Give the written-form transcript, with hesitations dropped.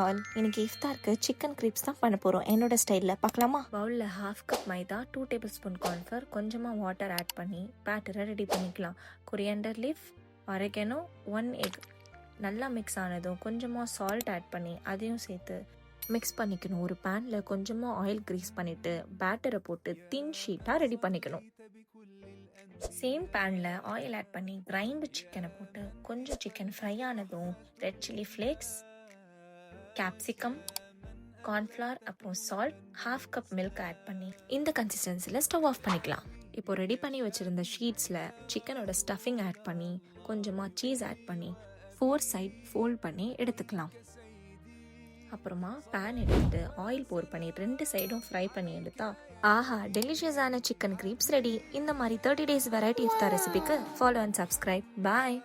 All, இன்னைக்கு இஃப்தாருக்கு chicken grips தான் பண்ண போகிறோம் என்னோட ஸ்டைலில். பார்க்கலாமா? பவுலில் 1/2 கப் மைதா, 2 டேபிள் ஸ்பூன் கார்ன்ஃப்ளவர், கொஞ்சமாக வாட்டர் ஆட் பண்ணி பேட்டரை ரெடி பண்ணிக்கலாம். கொரியாண்டர் லீஃப், ஆரிகேனோ, 1 எக் நல்லா மிக்ஸ் ஆனதும் கொஞ்சமாக சால்ட் ஆட் பண்ணி அதையும் சேர்த்து மிக்ஸ் பண்ணிக்கணும். ஒரு பேனில் கொஞ்சமாக ஆயில் க்ரீஸ் பண்ணிவிட்டு பேட்டரை போட்டு தின் ஷீட்டாக ரெடி பண்ணிக்கணும். சேம் பேனில் ஆயில் ஆட் பண்ணி கிரைண்டு சிக்கனை போட்டு கொஞ்சம் சிக்கன் ஃப்ரை ஆனதும் red chilli flakes, capsicum, cornflour, அப்புறம் சால்ட், 1/2 கப் மில்க் ஆட் பண்ணி இந்த கன்சிஸ்டன்சியில் ஸ்டவ் ஆஃப் பண்ணிக்கலாம். இப்போ ரெடி பண்ணி வச்சுருந்த ஷீட்ஸில் சிக்கனோட ஸ்டஃபிங் ஆட் பண்ணி கொஞ்சமாக சீஸ் ஆட் பண்ணி 4 சைட் ஃபோல்ட் பண்ணி எடுத்துக்கலாம். அப்புறமா பேன் எடுத்து ஆயில் போர் பண்ணி 2 சைடும் ஃப்ரை பண்ணி எடுத்தா ஆஹா, டெலிஷியஸான சிக்கன் கிரீப்ஸ் ரெடி. இந்த மாதிரி 30 days வெரைட்டி இஃப்தார் ரெசிபிக்கு ஃபாலோ அண்ட் சப்ஸ்கிரைப். பாய்.